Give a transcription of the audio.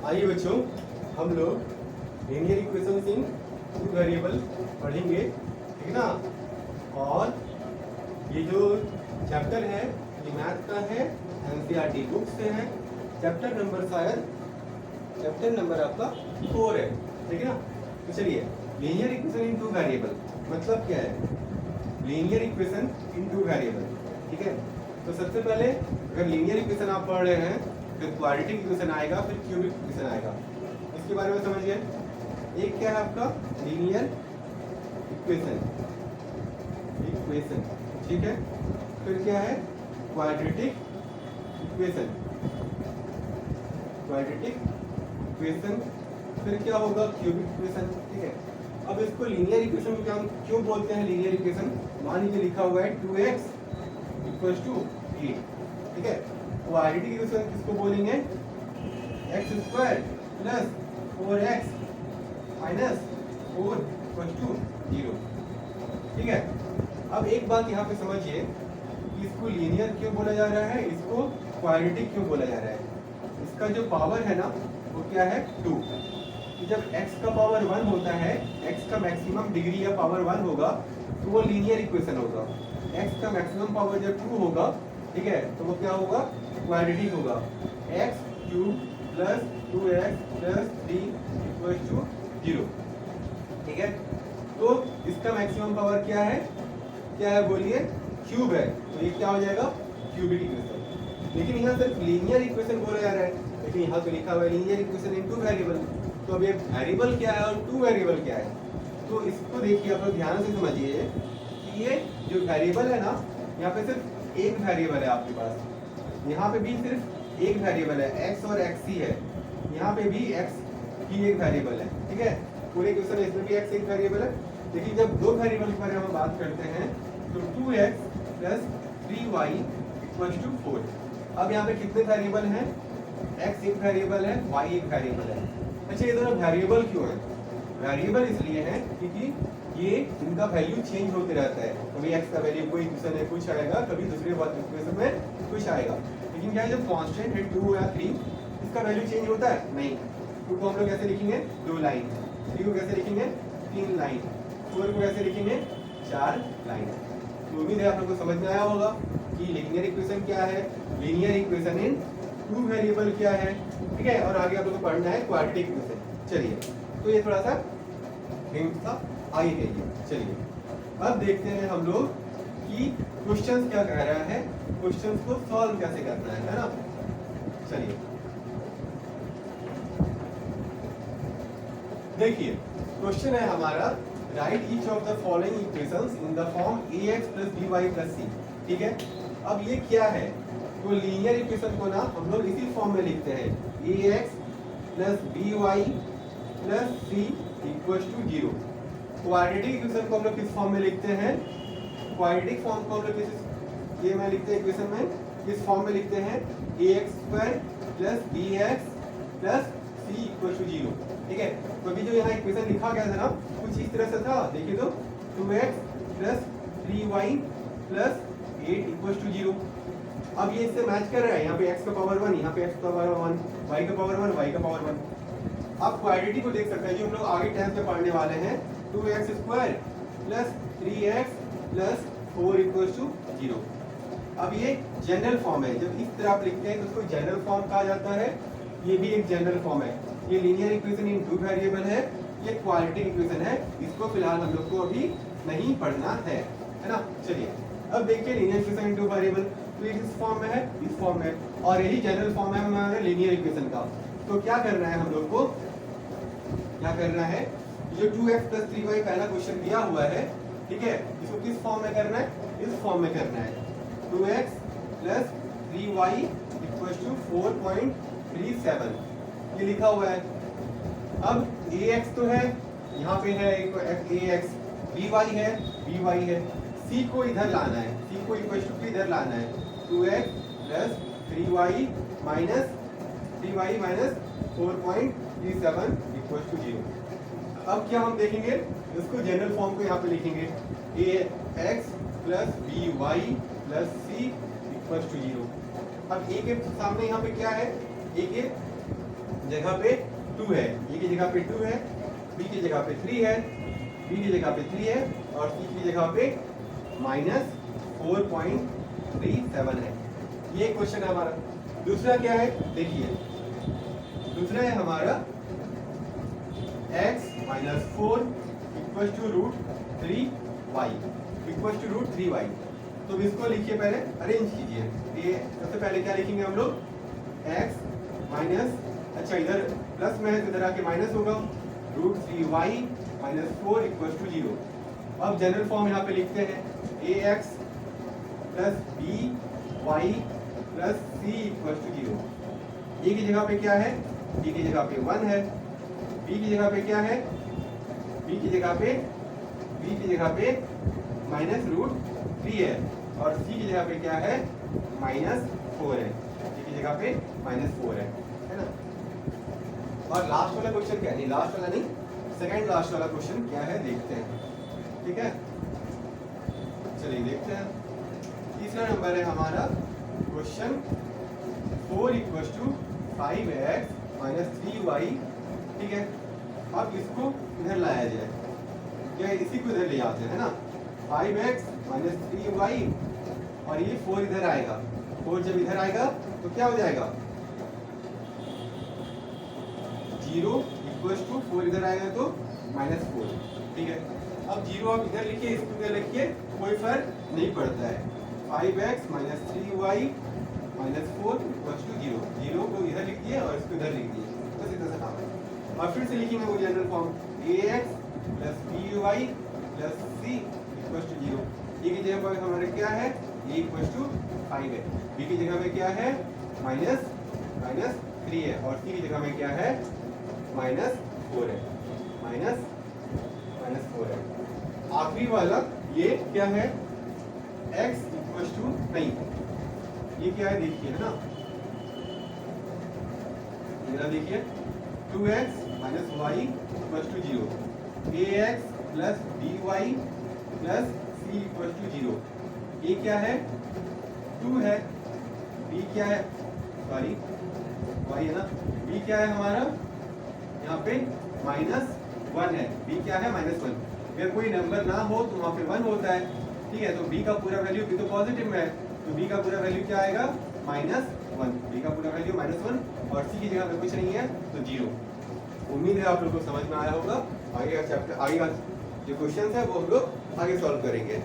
आइए बच्चों, हम लोग लीनियर इक्वेशंस इन टू वेरिएबल पढ़ेंगे, ठीक ना। और ये जो चैप्टर है ये मैथ का है, एनसीईआरटी बुक से है। चैप्टर नंबर आपका 4 है, ठीक है ना। तो चलिए, linear equation in two variable मतलब क्या है? Linear equation in two variable, ठीक है। तो सबसे पहले अगर लीनियर इक्वेशन आप पढ़ रहे हैं, फिर क्वाड्रेटिक इक्वेशन आएगा, फिर क्यूबिक इक्वेशन आएगा। इसके बारे में समझिए। एक क्या है आपका लीनियर इक्वेशन, ठीक है। फिर क्या है क्वाड्रेटिक इक्वेशन, फिर क्या होगा क्यूबिक इक्वेशन, ठीक है। अब इसको लीनियर इक्वेशन क्या हम क्यों बोलते हैं? लीनियर इक्वेशन मान लीजिए लिखा हुआ है 2x = 8, ठीक है। क्वाड्रेटिक इक्वेशन किसको बोलेंगे? x² + 4x - 4 = 0, ठीक है। अब एक बात यहाँ पे समझिए कि इसको लीनियर क्यों बोला जा रहा है, इसको क्वाड्रेटिक क्यों बोला जा रहा है। इसका जो पावर है ना वो क्या है 2। जब x का पावर 1 होता है, x का मैक्सिमम डिग्री या पावर 1 होगा तो वो लीनियर इक्वेशन होगा। x का मैक्सिमम पावर जब 2 होगा, ठीक है, तो वो क्या होगा? क्वाड्रेटिक होगा। x³ + 2x + 3 = 0, ठीक है। तो इसका मैक्सिमम पावर क्या है बोलिए? क्यूब है, तो ये क्या हो जाएगा? Cubic equation. लेकिन यहाँ सिर्फ लीनियर इक्वेशन बोला जा रहा है, लेकिन यहाँ तो लिखा हुआ है linear equation in two variable. तो अब ये वेरिएबल क्या है और टू वेरिएबल क्या है? तो इसको देखिए, आप लोग ध्यान से समझिए कि ये जो वेरिएबल है ना, यहाँ पे सिर्फ एक वेरिएबल है आपके पास। यहाँ पे भी सिर्फ एक वेरिएबल है, x और x ही है। यहाँ पे भी x ही एक वेरिएबल है, ठीक है। पूरे क्वेश्चन में इसमें भी x एक वेरिएबल है। लेकिन जब दो वेरिएबल के बारे में हम बात करते हैं तो 2x + 3y = 4। अब यहाँ पे कितने वेरिएबल हैं? x एक वेरिएबल है, y एक वेरिएबल है। अच्छा, ये दोनों वेरिएबल क्यों है? वेरिएबल इसलिए है क्योंकि ये इनका वैल्यू चेंज होते रहता है। कभी x का वैल्यू कोई इक्वेशन में कुछ आएगा, कभी दूसरे इक्वेशन में कुछ आएगा। लेकिन क्या है, जब कांस्टेंट है 2 या 3, इसका वैल्यू चेंज होता है नहीं। 2 को हम लोग कैसे लिखेंगे? 2 लाइन। 3 को कैसे लिखेंगे? 3 लाइन। 4 को कैसे लिखेंगे? 4 लाइन। तो उम्मीद है आप लोगों को समझ में आया होगा कि लीनियर इक्वेशन क्या है, linear equation in two variable क्या है, ठीक है। और आगे आप लोगों को पढ़ना है क्वाड्रेटिक इक्वेशन। चलिए, तो ये थोड़ा सा हिंट था, आगे कहिए। चलिए, अब देखते हैं हम लोग कि क्वेश्चन क्या कह रहा है, क्वेश्चन को सॉल्व कैसे करना है ना। चलिए देखिए, क्वेश्चन है हमारा right each of the following equations in the form ax + by + c, ठीक है। अब ये क्या है? तो लीनियर इक्वेशन को ना हम लोग इसी फॉर्म में लिखते हैं, ax + by + c = 0। Quadratic equation को हम लोग किस फॉर्म में लिखते हैं? क्वाड्रेटिक फॉर्म को हम लोग ये मैं लिखते हैं इक्वेशन में इस फॉर्म में लिखते हैं ax² + bx + c = 0, ठीक है। तो अभी जो यहाँ इक्वेशन लिखा गया था ना, कुछ इस तरह से था, देखिए तो 2x + 3y + 8 = 0। अब ये इससे मैच कर रहा है, यहाँ पे x का पावर 1, यहाँ पे x का पावर 1, y का पावर 1, y का पावर 1। अब क्वाड्रेटिक को देख सकते हैं, जो हम लोग आगे 10th में पढ़ने वाले हैं, 2x² + 3x + 4 = 0। अब ये जनरल फॉर्म है, जब इस तरह आप लिखते हैं तो उसको जनरल फॉर्म कहा जाता है। ये भी एक जनरल फॉर्म है। ये linear equation in two variable है, ये क्वाड्रेटिक इक्वेशन है। इसको फिलहाल हम लोग को अभी नहीं पढ़ना है ना। चलिए, अब देखिए linear equation in two variable, तो ये किस फॉर्म में है? इस फॉर्म में। और यही जनरल फॉर्म है हमारा लीनियर इक्वेशन का। तो क्या करना है हम लोग को? क्या करना है? जो 2x + 3y पहला क्वेश्चन दिया हुआ है, ठीक है, इसको किस फॉर्म में करना है? इस फॉर्म में करना है। 2x + 3y = 4.37, ये लिखा हुआ है। अब ax तो है, यहाँ पे है एक ax, by है, c को इधर लाना है, c को = इधर लाना है। 2x + 3y - 4.37 = 0। अब क्या हम देखेंगे? इसको जनरल फॉर्म को यहाँ पे लिखेंगे, ax + by + c = 0। अब a के सामने यहाँ पे क्या है? a के जगह पे 2 है, ए की जगह पे 2 है, बी की जगह पे 3 है, बी की जगह पे 3 है और सी की जगह पे -4.37 है। ये क्वेश्चन है हमारा। दूसरा क्या है देखिए, दूसरा है हमारा x - 4 equal to √3y equal to √3y। तो इसको लिखिए, पहले अरेंज कीजिए। ये सबसे पहले क्या लिखेंगे हम लोग, x माइनस, अच्छा इधर प्लस में है तो इधर आके माइनस होगा, √3y - 4 इक्वल टू 0। अब जनरल फॉर्म यहाँ पे लिखते हैं ax plus by plus c equal to 0। A की जगह पे क्या है, ए की जगह पे 1 है, बी की जगह पे क्या है, बी की जगह पे -√3 है और सी की जगह पे क्या है, -4 है, सी की जगह पे -4 है ना। और लास्ट वाला क्वेश्चन क्या है, नहीं लास्ट वाला नहीं, सेकंड लास्ट वाला क्वेश्चन क्या है देखते हैं, ठीक है। चलिए देखते हैं। तीसरा नंबर है हमारा question 4 equal to 5x - 3y, ठीक है। अब इसको इधर लाया जाए, क्या इसी को इधर ले आते हैं ना, 5x - 3y और ये 4 इधर आएगा, 4 जब इधर आएगा तो क्या हो जाएगा, 0 इक्वल टू 4 इधर आएगा तो -4, ठीक है। अब 0 आप इधर लिखिए, इसको इधर लिखिए, कोई फर्क नहीं पड़ता है। 5x - 3y - 4 इक्वल टू 0, 0 को इधर लिख दिए और इसको इधर लिख दिए, बस इतना सा काम है। और फिर से लिखेंगे वो general form ax plus by plus c equal to 0। A की जगह पर हमारे क्या है, a इक्वल टू 5 है, बी की जगह पे क्या है, -3 है और सी की जगह में क्या है, -4 है, -4 है। आखिरी वाला ये क्या है, x इक्वल टू, नहीं ये क्या है देखिए, है ना, ये देखिए 2x - y equal to 0, ax plus by plus c equal to 0। A क्या है, 2 है, बी क्या है, सॉरी y है ना, बी क्या है हमारा यहाँ पे -1 है, बी क्या है -1। अगर कोई नंबर ना हो तो वहाँ पे 1 होता है, ठीक है। तो बी का पूरा वैल्यू, बी तो पॉजिटिव में है तो बी का पूरा वैल्यू क्या आएगा, -1, बी का पूरा वैल्यू -1 और सी की जगह पे कुछ नहीं है तो 0। उम्मीद है आप लोगों को समझ में आया होगा। आगे का चैप्टर, आगे का जो क्वेश्चन है वो हम लोग आगे सॉल्व करेंगे।